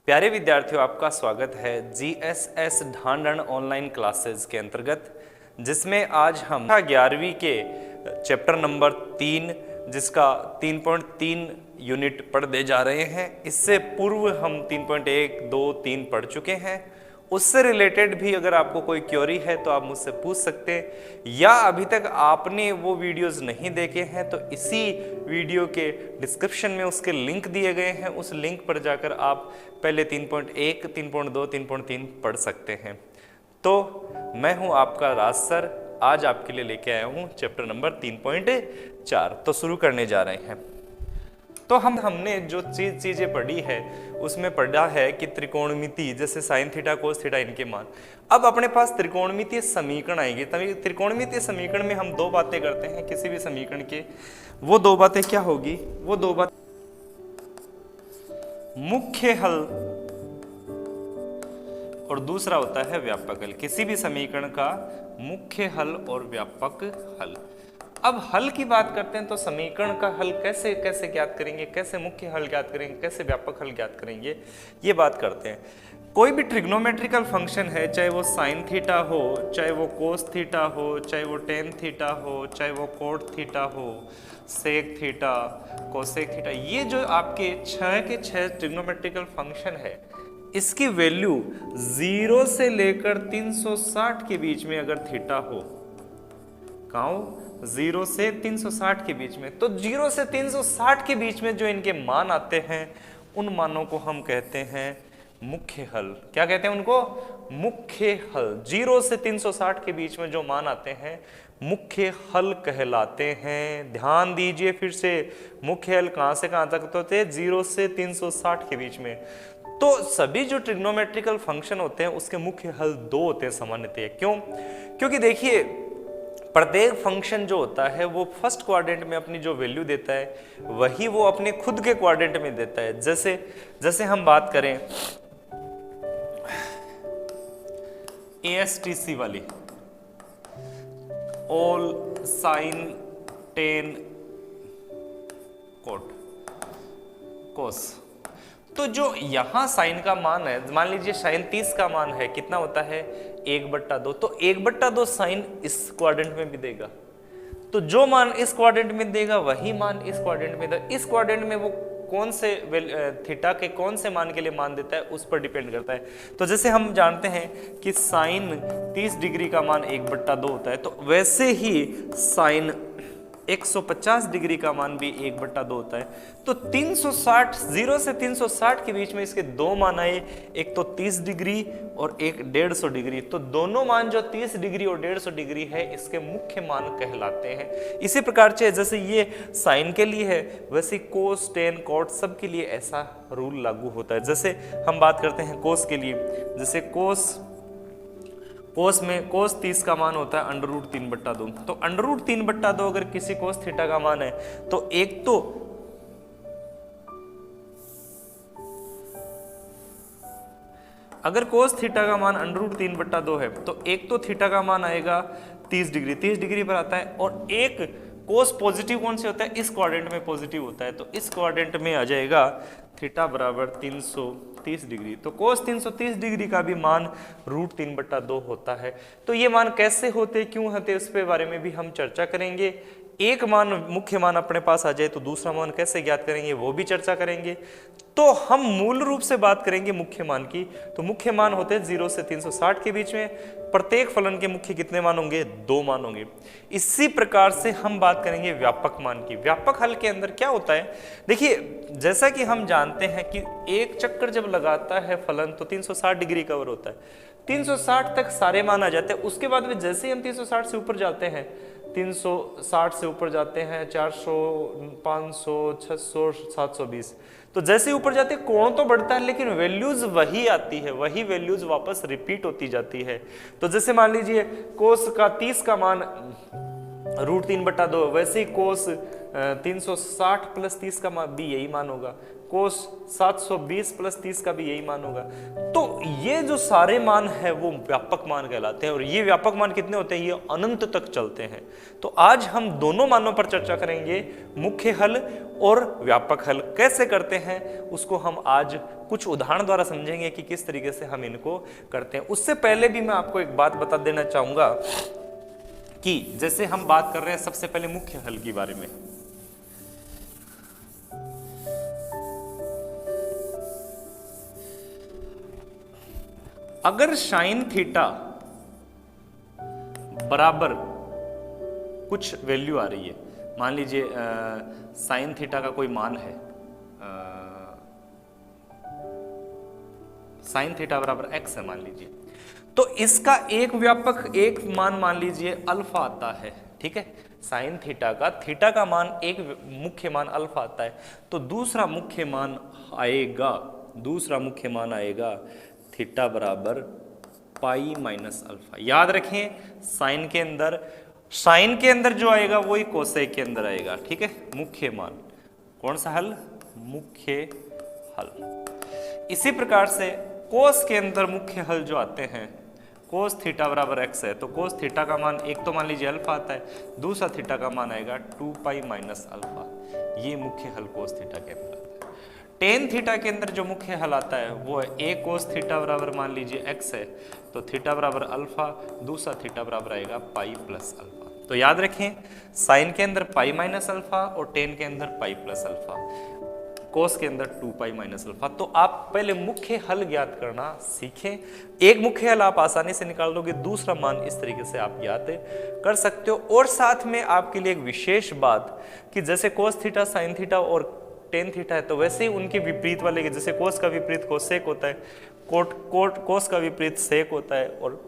प्यारे विद्यार्थियों, आपका स्वागत है जीएसएस ढांढन ऑनलाइन क्लासेस के अंतर्गत, जिसमें आज हम 11वीं के चैप्टर नंबर 3 जिसका 3.3 यूनिट पढ़ने जा रहे हैं। इससे पूर्व हम 3.1, 2, 3 पढ़ चुके हैं। उससे रिलेटेड भी अगर आपको कोई क्वेरी है तो आप मुझसे पूछ सकते हैं, या अभी तक आपने वो वीडियोस नहीं देखे हैं तो इसी वीडियो के डिस्क्रिप्शन में उसके लिंक दिए गए हैं। उस लिंक पर जाकर आप पहले 3.1, 3.2, 3.3 पढ़ सकते हैं। तो मैं हूं आपका राज सर, आज आपके लिए लेके आया हूं चैप्टर नंबर 3.4। तो शुरू करने जा रहे हैं। तो हमने जो चीजें पढ़ी है उसमें पढ़ा है कि त्रिकोणमिति, जैसे साइन थीटा कोस थीटा, इनके मान। अब अपने पास त्रिकोणमितीय समीकरण आएंगे। तभी त्रिकोणमितीय समीकरण में हम दो बातें करते हैं किसी भी समीकरण के। वो दो बातें क्या होगी? वो दो बात मुख्य हल और दूसरा होता है व्यापक हल। किसी भी समीकरण का मुख्य हल और व्यापक हल। अब हल की बात करते हैं तो समीकरण का हल कैसे कैसे ज्ञात करेंगे, कैसे मुख्य हल ज्ञात करेंगे, कैसे व्यापक हल ज्ञात करेंगे, ये बात करते हैं। कोई भी ट्रिग्नोमेट्रिकल फंक्शन है, चाहे वो साइन थीटा हो, चाहे वो कोस थीटा हो, चाहे वो टेन थीटा हो, चाहे वो कोट थीटा हो, सेक थीटा, कोसेक थीटा, ये जो आपके 6 के 6 ट्रिग्नोमेट्रिकल फंक्शन है, इसकी वैल्यू 0 से लेकर 360 के बीच में अगर थीटा हो, कहाँ हो? 0 से 360 के बीच में। तो 0 से 360 के बीच में जो इनके मान आते हैं उन मानों को हम कहते हैं मुख्य हल। क्या कहते हैं उनको? मुख्य हल। 0 से 360 के बीच में जो मान आते हैं मुख्य हल कहलाते हैं। ध्यान दीजिए फिर से, मुख्य हल कहां से कहां तक होते हैं? 0 से 360 के बीच में। तो सभी जो ट्रिग्नोमेट्रिकल फंक्शन होते हैं उसके मुख्य हल 2 होते हैं सामान्यतः। क्यों? क्योंकि देखिए, प्रत्येक फंक्शन जो होता है वो फर्स्ट क्वाड्रेंट में अपनी जो वैल्यू देता है वही वो अपने खुद के क्वाड्रेंट में देता है। जैसे हम बात करें ASTC वाली, ऑल साइन टेन कोट कोस, तो जो यहां साइन का मान है, मान लीजिए साइन 30 का मान है, कितना होता है? 1/2। तो 1/2 साइन इस क्वाड्रेंट में भी देगा। तो जो मान इस क्वाड्रेंट में देगा वही मान इस क्वाड्रेंट में देगा। इस क्वाड्रेंट में वो कौन से थीटा के कौन से मान के लिए मान देता है उस पर डिपेंड करता है। तो जैसे हम जानते हैं कि साइन 30 डिग्री का मान 1/2 होता है, तो वैसे ही साइन 150 डिग्री का मान भी 1/2 होता है। तो 360, 0 से 360 के बीच में इसके दो मान आए, एक तो 30 डिग्री और एक 150 डिग्री। तो दोनों मान जो 30 डिग्री और 150 डिग्री है इसके मुख्य मान कहलाते हैं। इसी प्रकार से जैसे ये साइन के लिए है, वैसे कोस, टेन, कॉट सब के लिए ऐसा रूल लागू होता है। जैसे हम बात करते हैं कोस के लिए, जैसे कोस में कोस 30 का मान होता है √3/2। तो √3/2 अगर किसी कोस थीटा का मान है तो एक तो अगर कोस थीटा का मान √3/2 है तो एक तो थीटा का मान आएगा 30 डिग्री पर आता है, और एक कोस पॉजिटिव कौन से होता है? इस क्वाड्रेंट में पॉजिटिव होता है। तो इस क्वाड्रेंट में आ जाएगा थीटा बराबर 330 डिग्री। तो कोस 330 डिग्री का भी मान √3/2 होता है। तो ये मान कैसे होते, क्यों होते, उस पे बारे में भी हम चर्चा करेंगे। एक मान मुख्य मान अपने पास आ जाए तो दूसरा मान कैसे ज्ञात करेंगे वो भी चर्चा करेंगे। तो हम मूल रूप से बात करेंगे मुख्य मान की। तो मुख्य मान होते हैं 0 से 360 के बीच में। प्रत्येक फलन के मुख्य कितने मान होंगे? 2 मान होंगे। इसी प्रकार से हम बात करेंगे व्यापक मान की। व्यापक हल के अंदर क्या होता है? देखिए, जैसा कि हम जानते हैं कि एक चक्कर जब लगाता है फलन तो 360 डिग्री कवर होता है। 360 तक सारे मान आ जाते हैं। उसके बाद में जैसे ही हम 360 से ऊपर जाते हैं, 360 से ऊपर जाते हैं 400, 500, 600, 720, तो जैसे ऊपर जाते हैं कोण तो बढ़ता है लेकिन वैल्यूज वही आती है, वही वैल्यूज वापस रिपीट होती जाती है। तो जैसे मान लीजिए कोस का 30 का मान √3/2, वैसे ही कोस 360 + 30 का मान भी यही मान होगा। कोस 720 प्लस 30 का भी यही मान होगा। तो ये जो सारे मान है वो व्यापक मान कहलाते हैं, और ये व्यापक मान कितने होते हैं, ये अनंत तक चलते हैं। तो आज हम दोनों मानों पर चर्चा करेंगे, मुख्य हल और व्यापक हल कैसे करते हैं उसको हम आज कुछ उदाहरण द्वारा समझेंगे कि किस तरीके से हम इनको करते हैं। उससे पहले भी मैं आपको एक बात बता देना चाहूंगा कि जैसे हम बात कर रहे हैं सबसे पहले मुख्य हल के बारे में। अगर साइन थीटा बराबर कुछ वैल्यू आ रही है, मान लीजिए साइन थीटा का कोई मान है, साइन थीटा बराबर x है मान लीजिए, तो इसका एक व्यापक एक मान मान लीजिए अल्फा आता है, ठीक है। साइन थीटा का मान एक मुख्य मान अल्फा आता है, तो दूसरा मुख्य मान आएगा थीटा बराबर पाई माइनस अल्फा। याद रखें साइन के अंदर जो आएगा वही कोसेक के अंदर आएगा, ठीक है। मुख्य मान कौन सा हल, मुख्य हल। इसी प्रकार से कोस के अंदर मुख्य हल जो आते हैं, कोस थीटा बराबर x है, तो कोस थीटा का मान एक तो मान लीजिए अल्फा आता है, दूसरा थीटा का मान आएगा 2 पाई माइनस अल्फा। ये मुख्य हल कोस थीटा के अंदर आता है। टेन थीटा के अंदर जो मुख्य हल आता है वो है a कोस थीटा बराबर मान लीजिए x है, तो थीटा बराबर अल्फा, दूसरा थीटा बराबर आएगा पाई प्लस अल्फा। तो याद रखें साइन के अंदर पाई माइनस अल्फा और टेन के अंदर पाई प्लस अल्फा, कोस के अंदर 2 पाई माइनस अल्फा। तो आप पहले मुख्य हल ज्ञात करना सीखें। एक मुख्य हल आप आसानी से निकाल दोगे, दूसरा मान इस तरीके से आप ज्ञात कर सकते हो। और साथ में आपके लिए एक विशेष बात कि जैसे कोस थीटा साइन थीटा और टेन थीटा है, तो वैसे ही उनके विपरीत वाले के, जैसे कोस का विपरीत कोसेक होता है, कोस का विपरीत सेक होता है, और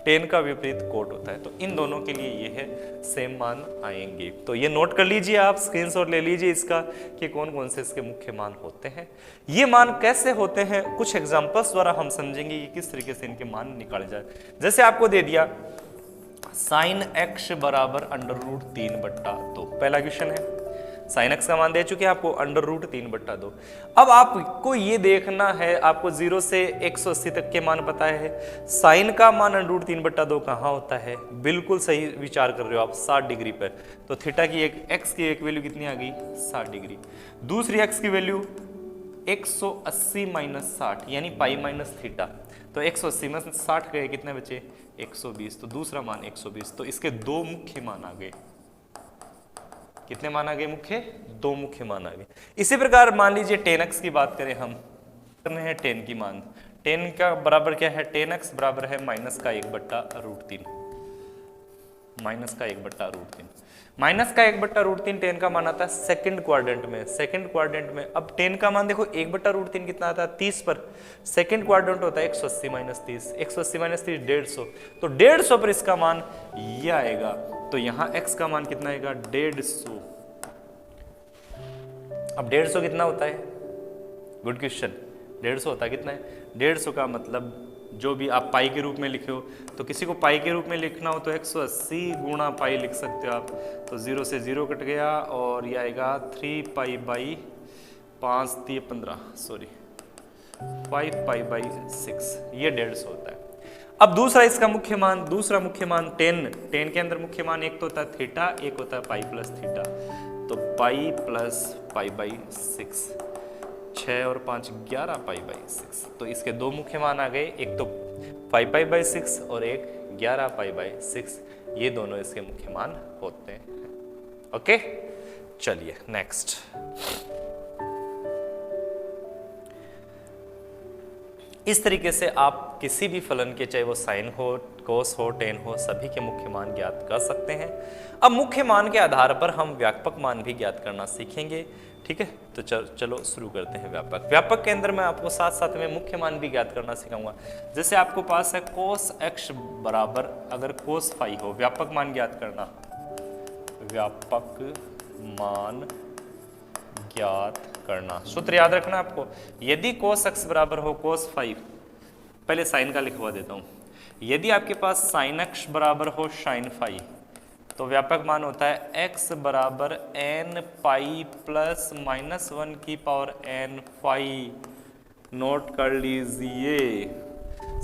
टेन का विपरीत कोट होता है। तो इन दोनों के लिए ये है सेम मान आएंगे। तो ये नोट कर लीजिए, आप स्क्रीनशॉट ले लीजिए इसका कि कौन कौन से इसके मुख्य मान होते हैं। ये मान कैसे होते हैं कुछ एग्जांपल्स द्वारा हम समझेंगे कि किस तरीके से इनके मान निकाले जाए। जैसे आपको दे दिया साइन x बराबर √3/2, पहला क्वेश्चन है। साइन x का मान दे चुके हैं आपको √3/2। अब आपको ये देखना है, आपको 0 से 180 तक के मान पता है, साइन का मान √3/2 कहाँ होता है, बिल्कुल सही विचार कर रहे हो आप, 60 डिग्री पर। तो थीटा की x की एक वैल्यू कितनी आ गई, 60 डिग्री। दूसरी x की वैल्यू 180 माइनस 60 यानी पाई माइनस थीटा, तो 180 में 60 गए, कितने बचे 120, तो दूसरा मान 120। तो इसके दो मुख्य मान आ गए। कितने मान आ गए मुख्य, दो मुख्य मान आ गए। इसी प्रकार मान लीजिए 10x की बात करें, हम करने हैं 10 की मान। 10 का बराबर क्या है, 10x बराबर है माइनस का 1/√3, माइनस का 1/√3। माइनस का 1/√3 10 का मान आता है सेकंड क्वाड्रेंट में। सेकंड क्वाड्रेंट में अब 10 का मान देखो 1/√3 कितना आता है 30 पर, सेकंड क्वाड्रेंट होता है 180 माइनस 30, 180 माइनस 30 150, तो 150 पर इसका मान ये आएगा। तो यहाँ x का मान कितना आएगा 150। अब 150 कितना होता है, गुड क्वेश्चन, 150 होता है कितना है, 150 का मतलब जो भी आप पाई के रूप में लिखे हो, तो किसी को पाई के रूप में लिखना हो तो 180 गुणा पाई लिख सकते हो आप। तो 0 से 0 कट गया और ये आएगा 3 pi by 5 15 sorry 5 pi by 6, ये 150 होता है। अब दूसरा इसका मुख्य मान, दूसरा मुख्य मान 10 के अंदर मुख्य मान एक तो होता है थीटा, एक होता है पाई प्लस थीटा, तो पाई प्लस पाई बाई 6, 6 और 5 11 पाई बाई 6। तो इसके दो मुख्य मान आ गए, एक तो 5 पाई बाई 6 और एक 11 पाई बाई 6, ये दोनों इसके मुख्य मान होते हैं। ओके, चलिए नेक्स्ट। इस तरीके से आप किसी भी फलन के, चाहे वो साइन हो, कोस हो, टेन हो, सभी के मुख्य मान ज्ञात कर सकते हैं। अब मुख्य मान के आधार पर हम व्यापक मान भी ज्ञात करना सीखेंगे, ठीक है। तो चलो शुरू करते हैं व्यापक। व्यापक के अंदर मैं आपको साथ साथ में मुख्य मान भी ज्ञात करना सिखाऊंगा। जैसे आपको पास है कोस x बराबर अगर कोस फाई हो, व्यापक मान ज्ञात करना, व्यापक मान ज्ञात करना। सूत्र याद रखना आपको, यदि कोस x बराबर हो कोस 5, पहले साइन का लिखवा देता हूं, यदि आपके पास साइन x बराबर हो साइन 5, तो व्यापक मान होता है x बराबर n पाई प्लस माइनस 1 की पावर n फाई। नोट कर लीजिए,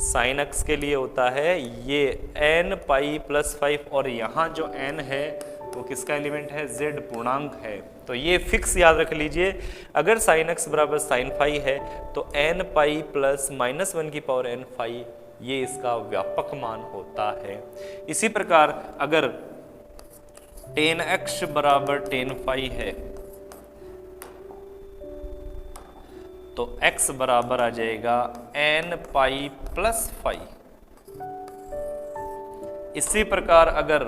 साइन x के लिए होता है ये n पाई प्लस 5 और यहाँ जो n है वो किसका एलिमेंट है, z पूर्णांक है। तो ये फिक्स याद रख लीजिए, अगर साइन x बराबर साइन फाई है तो n पाई प्लस माइनस 1 की पावर n फाई ये इसका व्यापक मान होता है। इसी प्रकार अगर टेन x बराबर टेन फाई है तो x बराबर आ जाएगा n पाई प्लस फाई। इसी प्रकार अगर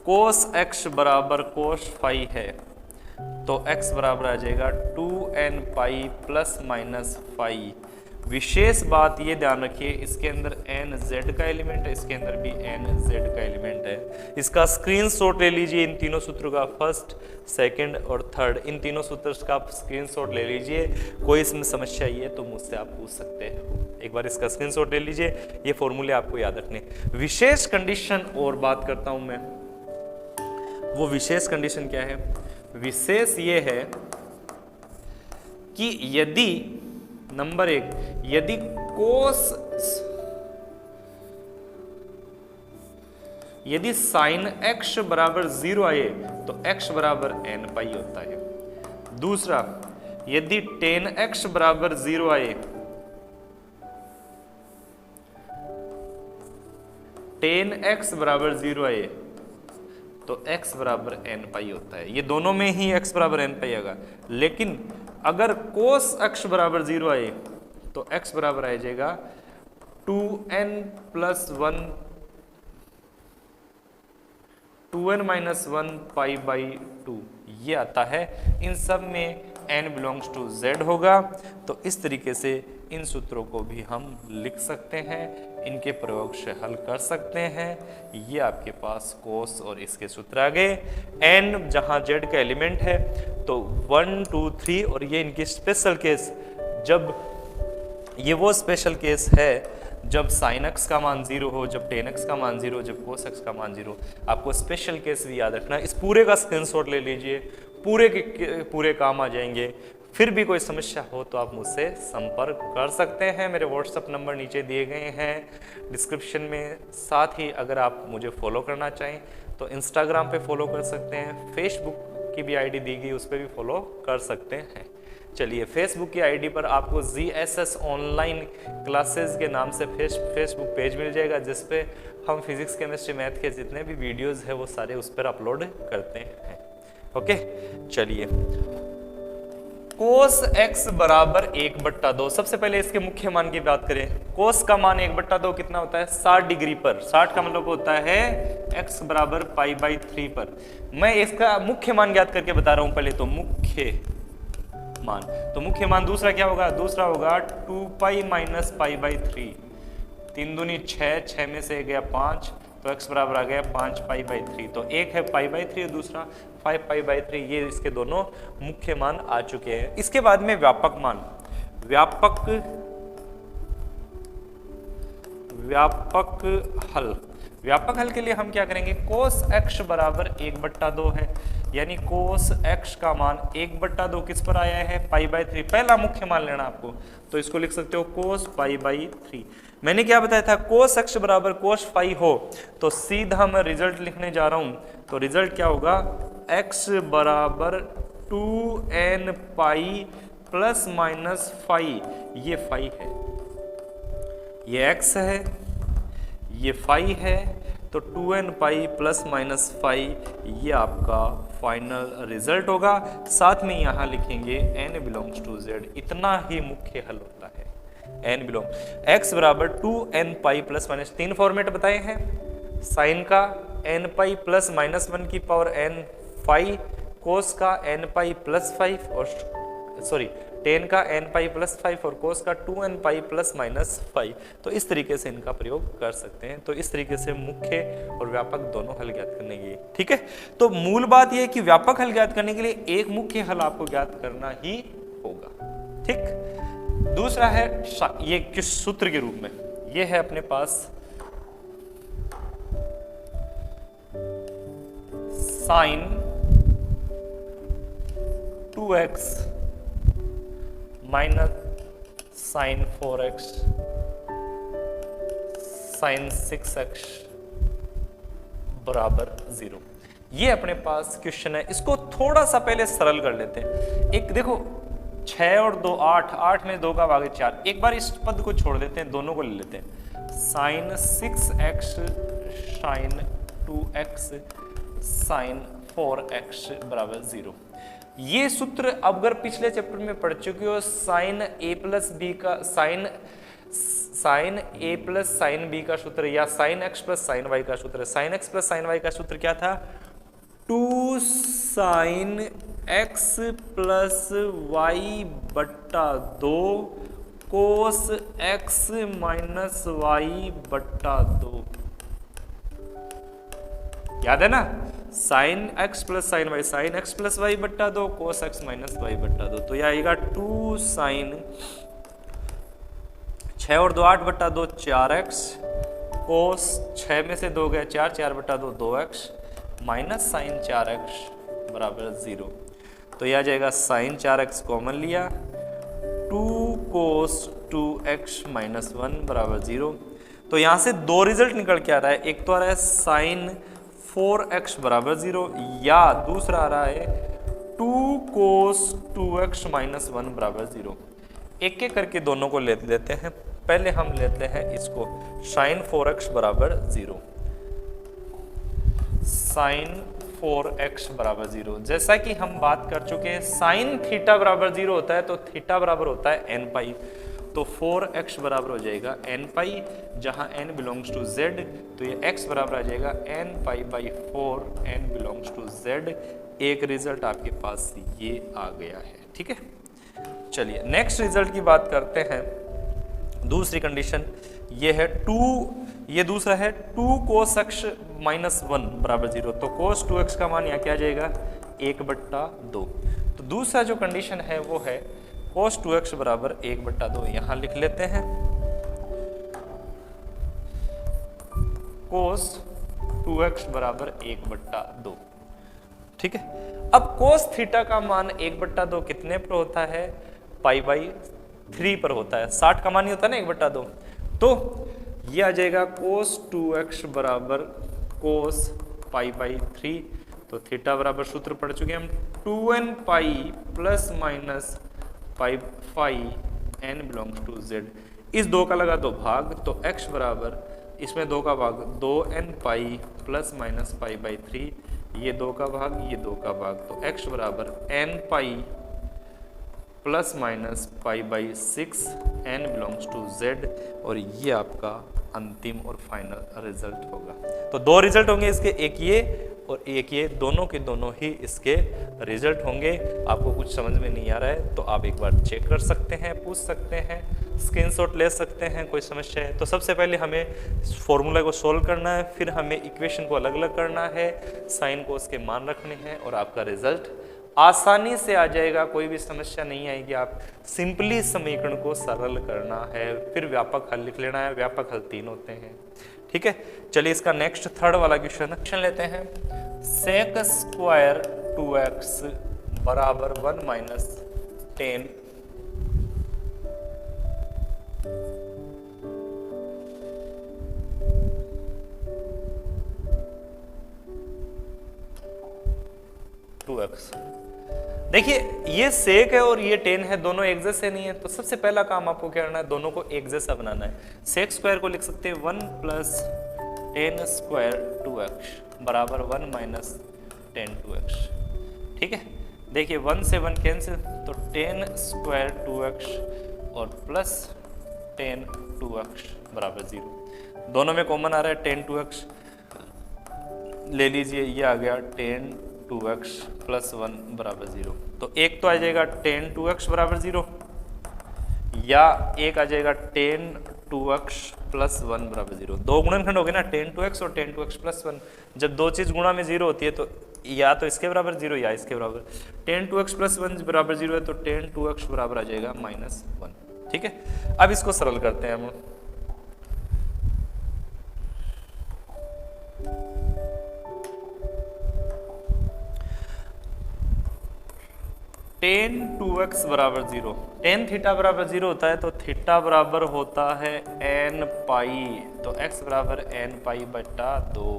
कोस x बराबर कोस फाई है तो x बराबर आ जाएगा 2n pi plus minus phi. विशेष बात ये ध्यान रखिए, इसके अंदर n z का एलिमेंट है, इसके अंदर भी n z का एलिमेंट है। इसका स्क्रीनशॉट ले लीजिए, इन तीनों सूत्रों का, फर्स्ट सेकंड और थर्ड, इन तीनों सूत्रों का आप स्क्रीनशॉट ले लीजिए। कोई इसमें समस्या ये तो मुझसे आप पूछ सकते हैं, एक बार इसका स्क्रीनशॉट ले लीजिए। ये फॉर्मूले आपको याद रखने। विशेष कंडीशन और बात करता हूं मैं, वो विशेष कंडीशन क्या है? विशेष ये है कि यदि नंबर 1, यदि यदि साइन x बराबर 0 आए तो x बराबर n पाई होता है। दूसरा, यदि टेन x बराबर 0 आए, टेन x बराबर 0 आए तो x बराबर n पाई होता है। ये दोनों में ही x बराबर n पाई आएगा। लेकिन अगर कोस x बराबर 0 आए तो x बराबर आ जाएगा 2n plus 1 2n minus 1 pi by 2 ये आता है। इन सब में n बिलोंग्स टू z होगा। तो इस तरीके से इन सूत्रों को भी हम लिख सकते हैं, इनके प्रयोग से हल कर सकते हैं। ये आपके पास कोस और इसके सूत्र आ गए। n जहां z का एलिमेंट है तो 1 2 3 और ये इनकी स्पेशल केस, जब ये वो स्पेशल केस है जब साइन x का मान 0 हो, जब टेन x का मान 0, जब कोस x का मान 0। आपको स्पेशल केस भी याद रखना है। इस पूरे का स्क्रीनशॉट ले लीजिए, पूरे के पूरे काम आ जाएंगे। फिर भी कोई समस्या हो तो आप मुझसे संपर्क कर सकते हैं। मेरे व्हाट्सएप नंबर नीचे दिए गए हैं डिस्क्रिप्शन में। साथ ही अगर आप मुझे फॉलो करना चाहें तो इंस्टाग्राम पे फॉलो कर सकते हैं, फेसबुक की भी आईडी दी गई उस पर भी फॉलो कर सकते हैं। चलिए, फेसबुक की आईडी पर आपको GSS ऑनलाइन क्लासेस के नाम से फेसबुक पेज मिल जाएगा, जिस पे हम फिजिक्स केमिस्ट्री मैथ के जितने भी वीडियोस हैं वो सारे उस पर अपलोड करते हैं। ओके, चलिए, कोस x बराबर 1/2। सबसे पहले इसके मुख्य मान की बात करें। कोस का मान 1/2 कितना होता है? 60 डिग्री पर। 60 का मतलब होता है x बराबर π/3 पर। मैं इसका मुख्य मान ज्ञात करके बता रहा हूं। पहले तो मुख्य मान, तो मुख्य मान दूसरा क्या होगा? दूसरा होगा 2π माइनस π/3। 3 दूनी 6, 6 में से गया 5, तो x बराबर आ गया 5π/3। तो एक है π/3 और दूसरा 5π/3। ये इसके दोनों मुख्य मान आ चुके हैं। इसके बाद में व्यापक मान, व्यापक हल। व्यापक हल के लिए हम क्या करेंगे? कोस x बराबर 1/2 है, यानी कोस x का मान 1/2 किस पर आया है? π/3। पहला मुख्य मान लेना आपको, तो इसको लिख सकते हो कोस π/3। मैंने क्या बताया था? कोस x बराबर कोस फाई हो तो सीधा मैं रिजल्ट लिखने जा रहा हूं। तो रिजल्ट क्या होगा? x बराबर 2n pi plus minus phi. ये फाई है, ये x है, ये फाई है, तो 2n pi plus minus phi ये आपका फाइनल रिजल्ट होगा। साथ में यहाँ लिखेंगे n बिलोंग्स टू z। इतना ही मुख्य हल होता है। n बिलोंग x बराबर 2n pi plus minus, 3 format बताए हैं। साइन का n पाई प्लस माइनस 1 की पावर n फाई, कोस का n पाई प्लस 5 और सॉरी टेन का n पाई प्लस 5 और कोस का 2n पाई प्लस माइनस 5। तो इस तरीके से इनका प्रयोग कर सकते हैं। तो इस तरीके से मुख्य और व्यापक दोनों हल ज्ञात करने के लिए, ठीक है। तो मूल बात यह है कि व्यापक हल ज्ञात करने के लिए एक मुख्य हल आपको ज्ञात करना ही होगा, ठीक। दूसरा है ये किस सूत्र के रूप में? ये है अपने पास sine 2x minus sine 4x sine 6x बराबर 0। ये अपने पास क्वेश्चन है। इसको थोड़ा सा पहले सरल कर लेते हैं। एक देखो 6 और 2 8, 8 में 2 का भाग 4। एक बार इस पद को छोड़ देते हैं, दोनों को ले लेते हैं। Sign 6x sign 2x sign 4x बराबर 0। ये सूत्र अगर पिछले चैप्टर में पढ़ चुके हो, साइन a प्लस बी का sine a plus sine B का सूत्र या sine x plus sine y का सूत्र। Sine x plus sine y का सूत्र क्या था? 2 साइन x प्लस y बट्टा 2 कोस x माइनस y बट्टा 2। याद है ना? Sine x plus sine y, sine x plus y बट्टा 2 कोस x माइनस y बट्टा 2। तो यह आएगा 2 साइन 6 और 2 8 बट्टा 2 4x कोस 6 में से 2 गए 4, 4 बट्टा 2 2x माइनस साइन 4x बराबर 0। तो यह आ जाएगा साइन 4x कॉमन लिया, 2 कोस 2x माइनस 1 बराबर 0। तो यहाँ से दो रिजल्ट निकल के आ रहा है। एक तो आ रहा है साइन 4x बराबर 0 या दूसरा आ रहा है 2 कोस 2x माइनस 1 बराबर 0। एक एक करके दोनों को ले लेते हैं। पहले हम लेते हैं इसको साइन 4x बराबर 0। साइन 4x बराबर 0, जैसा कि हम बात कर चुके हैं साइन थीटा बराबर 0 होता है तो थीटा बराबर होता है n पाई। तो 4x बराबर हो जाएगा n पाई, जहां n बिलोंग्स टू z, तो ये x बराबर आ जाएगा n pi by 4, n belongs to z। एक रिजल्ट आपके पास ये आ गया है। ठीक है, चलिए नेक्स्ट रिजल्ट की बात करते हैं। दूसरी कंडीशन ये है 2, ये दूसरा है 2 कोस x माइनस 1 बराबर 0। तो कोस 2x का मान यहाँ क्या आ जाएगा 1/2। तो दूसरा जो कंडीशन है वो है कोस 2x बराबर 1/2। यहाँ लिख लेते हैं कोस 2x बराबर 1/2। ठीक है, अब कोस थीटा का मान 1/2 कितने पर होता है? पाई बाई 3 पर होता है। 60 का मान ही होता है ना 1/2। तो ये आ जाएगा कोस 2x बराबर कोस पाई बाई 3। तो थीटा बराबर सूत्र पढ़ चुके हम 2n pi plus minus pi n belongs to z। इस 2 का लगा दो भाग, तो x बराबर इसमें 2 का भाग 2n pi plus minus pi by 3, ये 2 का भाग ये 2 का भाग, तो x बराबर n pi plus minus pi by 6, n belongs to z। और ये आपका अंतिम और फाइनल रिजल्ट होगा। तो 2 रिजल्ट होंगे इसके, एक ये और एक ये, दोनों के दोनों ही इसके रिजल्ट होंगे। आपको कुछ समझ में नहीं आ रहा है तो आप एक बार चेक कर सकते हैं, पूछ सकते हैं, स्क्रीनशॉट ले सकते हैं, कोई समस्या है तो। सबसे पहले हमें फॉर्मूला को सोल्व करना है, फिर हमें इक्वेशन को अलग अलग करना है, साइन को उसके मान रखने हैं और आपका रिजल्ट आसानी से आ जाएगा। कोई भी समस्या नहीं आएगी। आप सिंपली समीकरण को सरल करना है, फिर व्यापक हल लिख लेना है। व्यापक हल 3 होते हैं। ठीक है, चलिए इसका नेक्स्ट थर्ड वाला क्वेश्चन लेते हैं। सेक स्क्वायर 2x बराबर 1 माइनस 10 2x। देखिए ये सेक है और ये 10 है, दोनों एक जैसे नहीं है। तो सबसे पहला काम आपको क्या करना है, दोनों को एक जैसा बनाना है। सेक स्क्वायर को लिख सकते हैं 1 प्लस 10 स्क्वायर 2x बराबर 1 माइनस 10 2x। ठीक है, देखिए 1 से 1 कैंसिल, तो 10 स्क्वायर 2x और प्लस 10 2x बराबर 0। दोनों में कॉमन आ रहा है 10 2x ले लीजिए, ये आ गया 10 2x प्लस 1 बराबर 0। तो एक तो आ जाएगा 10 2x बराबर 0 या एक आ जाएगा 10 2x प्लस 1 बराबर 0। दो गुणनखंड हो गए ना, 10 2x और 10 2x प्लस 1। जब दो चीज गुणा में 0 होती है तो या तो इसके बराबर 0 या इसके बराबर। 10 2x प्लस 1 बराबर 0 है तो 10 2x बराबर आ जाएगा -1। ठीक है, अब इसको सरल करते हैं हम। टेन 2x बराबर 0, टेन थीटा बराबर 0 होता है तो थीटा बराबर होता है n पाई, तो x बराबर n पाई बटा 2।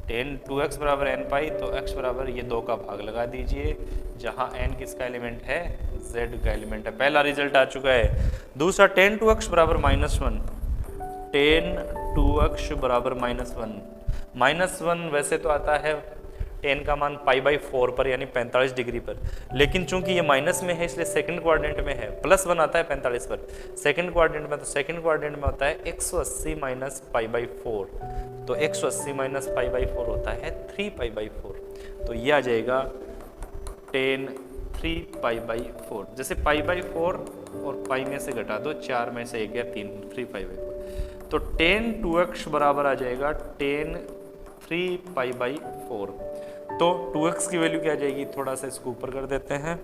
टेन 2x बराबर n पाई तो x बराबर ये 2 का भाग लगा दीजिए, जहाँ n किसका एलिमेंट है, z का एलिमेंट है। पहला रिजल्ट आ चुका है। दूसरा टेन 2x बराबर -1, टेन 2x बराबर -1, -1 वैसे तो आता है टेन का मान π/4 पर यानी 45 डिग्री पर, लेकिन चूंकि ये माइनस में है इसलिए सेकंड क्वाड्रेंट में है। +1 आता है 45 पर सेकंड क्वाड्रेंट में, तो सेकंड क्वाड्रेंट में होता है 180 माइनस π/4, तो 180 माइनस π/4 होता है 3π/4, तो ये आ जाएगा टेन 3π/4। जैसे π/4 और पाई में से घटा दो, 4 में से 1 गया 3, 3π/4, तो टेन 2x बराबर आ जाएगा टेन 3π/4। तो 2x की वैल्यू क्या आ जाएगी, थोड़ा सा इसको ऊपर कर देते हैं,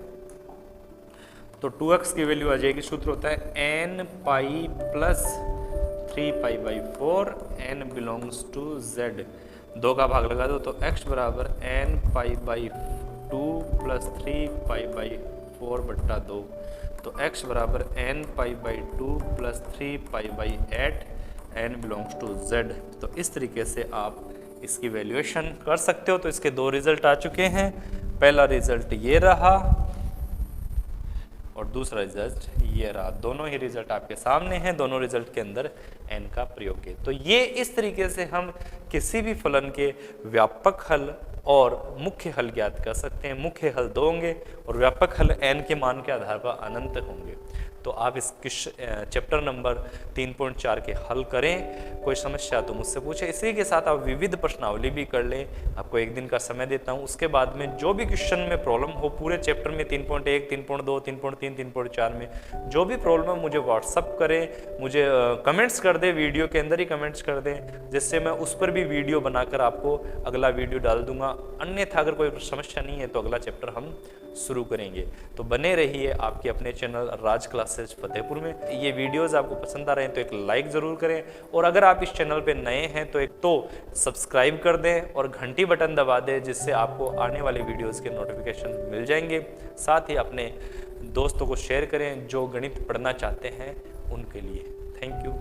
तो 2x की वैल्यू आ जाएगी, सूत्र होता है n pi plus 3π/4, n belongs to z, 2 का भाग लगा दो तो x बराबर n π/2 प्लस 3π/4 बट्टा 2, तो x बराबर n π/2 plus 3π/8, n belongs to z। तो इस तरीके से आप इसकी वैल्यूएशन कर सकते हो। तो इसके 2 रिजल्ट आ चुके हैं, पहला रिजल्ट ये रहा और दूसरा रिजल्ट ये रहा। दोनों ही रिजल्ट आपके सामने हैं, दोनों रिजल्ट के अंदर n का प्रयोग है। तो ये इस तरीके से हम किसी भी फलन के व्यापक हल और मुख्य हल ज्ञात कर सकते हैं। मुख्य हल 2 होंगे और व्यापक हल n के मान के आधार पर अनंत होंगे। तो आप इस चैप्टर नंबर 3.4 के हल करें, कोई समस्या तो मुझसे पूछे। इसी के साथ आप विविध प्रश्नावली भी कर लें, आपको 1 दिन का समय देता हूं। उसके बाद में जो भी क्वेश्चन में प्रॉब्लम हो पूरे चैप्टर में 3.1, 3.2, 3.3, 3.4 में जो भी प्रॉब्लम है मुझे व्हाट्सअप करें, मुझे कमेंट्स कर दें, वीडियो के अंदर ही कमेंट्स कर दें, जिससे मैं उस पर भी वीडियो बनाकर आपको अगला वीडियो डाल दूंगा। अन्यथा अगर कोई समस्या नहीं है तो अगला चैप्टर हम शुरू करेंगे। तो बने रहिए आपके अपने चैनल राज क्लासेस फतेहपुर में। ये वीडियोस आपको पसंद आ रहे हैं तो एक लाइक ज़रूर करें, और अगर आप इस चैनल पे नए हैं तो सब्सक्राइब कर दें और घंटी बटन दबा दें, जिससे आपको आने वाले वीडियोस के नोटिफिकेशन मिल जाएंगे। साथ ही अपने दोस्तों को शेयर करें जो गणित पढ़ना चाहते हैं उनके लिए। Thank you.